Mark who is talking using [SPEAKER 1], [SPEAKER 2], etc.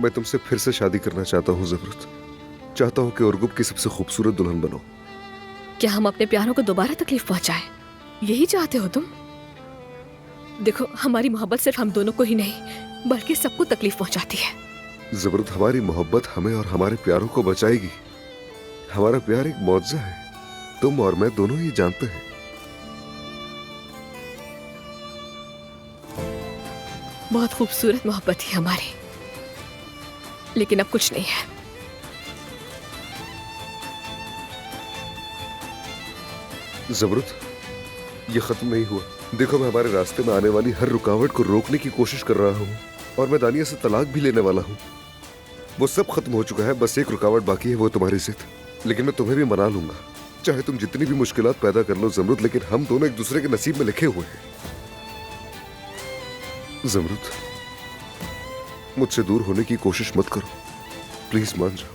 [SPEAKER 1] मैं तुमसे फिर से शादी करना चाहता हूँ ज़बरत। चाहता हूँ कि उर्गुब की सबसे खूबसूरत दुल्हन बनो।
[SPEAKER 2] क्या हम अपने प्यारों को दोबारा तकलीफ पहुंचाएं? यही चाहते हो तुम? देखो, हमारी मोहब्बत सिर्फ हम दोनों को ही नहीं बल्कि सबको तकलीफ पहुंचाती है।
[SPEAKER 1] ज़बरत, हमारी मोहब्बत हमें और हमारे प्यारों को बचाएगी। हमारा प्यार एक मौजज़ा है, तुम और मैं दोनों ही जानते हैं।
[SPEAKER 2] बहुत खूबसूरत मोहब्बत थी हमारी, लेकिन अब कुछ नहीं है।
[SPEAKER 1] ज़बरत, ये खत्म नहीं हुआ। देखो, मैं हमारे रास्ते में आने वाली हर रुकावट को रोकने की कोशिश कर रहा हूँ और मैं दानिया से तलाक भी लेने वाला हूँ। वो सब खत्म हो चुका है, बस एक रुकावट बाकी है, वो तुम्हारी जिद। लेकिन मैं तुम्हें भी मना लूंगा, चाहे तुम जितनी भी मुश्किलात पैदा कर लो ज़मरुद, लेकिन हम दोनों एक दूसरे के नसीब में लिखे हुए हैं। ज़मरुद, मुझसे दूर होने की कोशिश मत करो, प्लीज मान जाओ।